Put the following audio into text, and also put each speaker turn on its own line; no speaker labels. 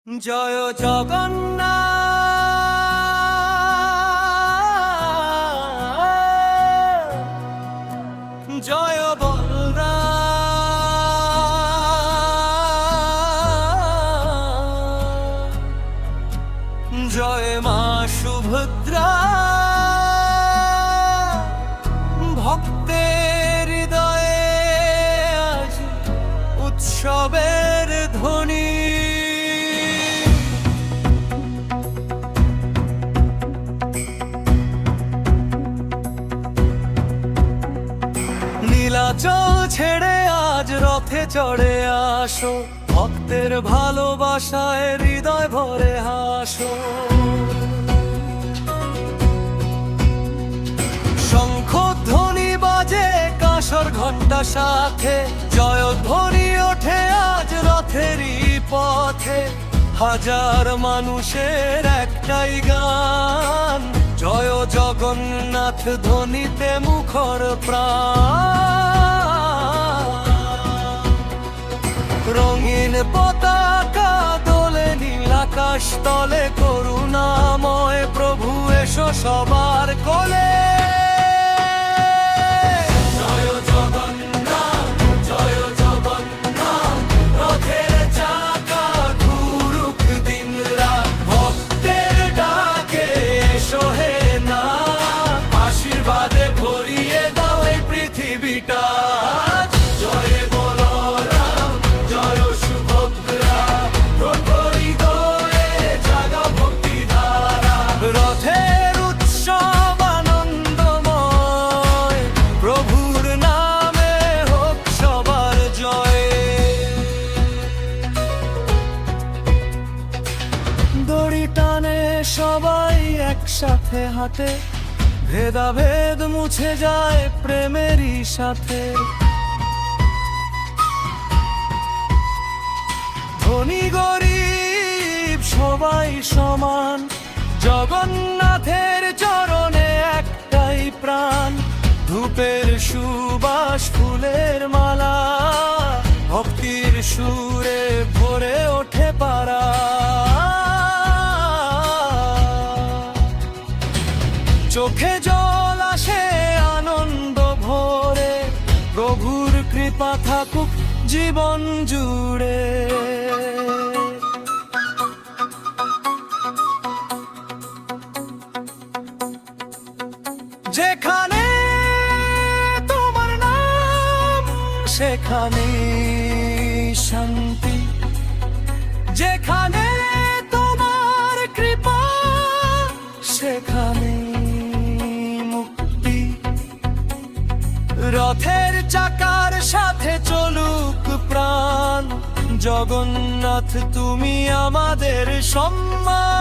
জয় জগন্নাথ, জয় বলরাম, জয় মা সুভদ্রা। ভক্তের হৃদয়ে আজ উৎসবের ধ্বনি। নীলাচল ছেড়ে আজ রথে চড়ে আসো, ভক্তের ভালোবাসায় হৃদয় ভরে হাসো। শঙ্খধ্বনি বাজে কাঁসর ঘণ্টা সাথে, জয়ধ্বনি ওঠে আজ রথেরই পথে। হাজার মানুষের একটাই গান, জয় জগন্নাথ ধ্বনিতে মুখর প্রাণ। রঙিন পতাকা দোলে নীল আকাশ তলে, করুণাময় প্রভু এসো সবার কোলে। দড়ি টানে সবাই একসাথে হাঁটে, ভেদাভেদ মুছে যায় প্রেমেরই সাথে। ধনী গরিব সবাই সমান, জগন্নাথের চরণে একটাই প্রাণ। ধূপের সুবাস ফুলের মালা, ভক্তির সুরে ভরে ওঠে পারা। চোখে জল আসে আনন্দ ভরে, প্রভুর কৃপা থাকুক জীবন জুড়ে। যেখানে তোমার নাম সেখানে শান্তি, যেখানে তোমার কৃপা সেখানে মুক্তি। রথের চাকার সাথে চলুক প্রাণ, জগন্নাথ তুমি আমাদের সম্মান।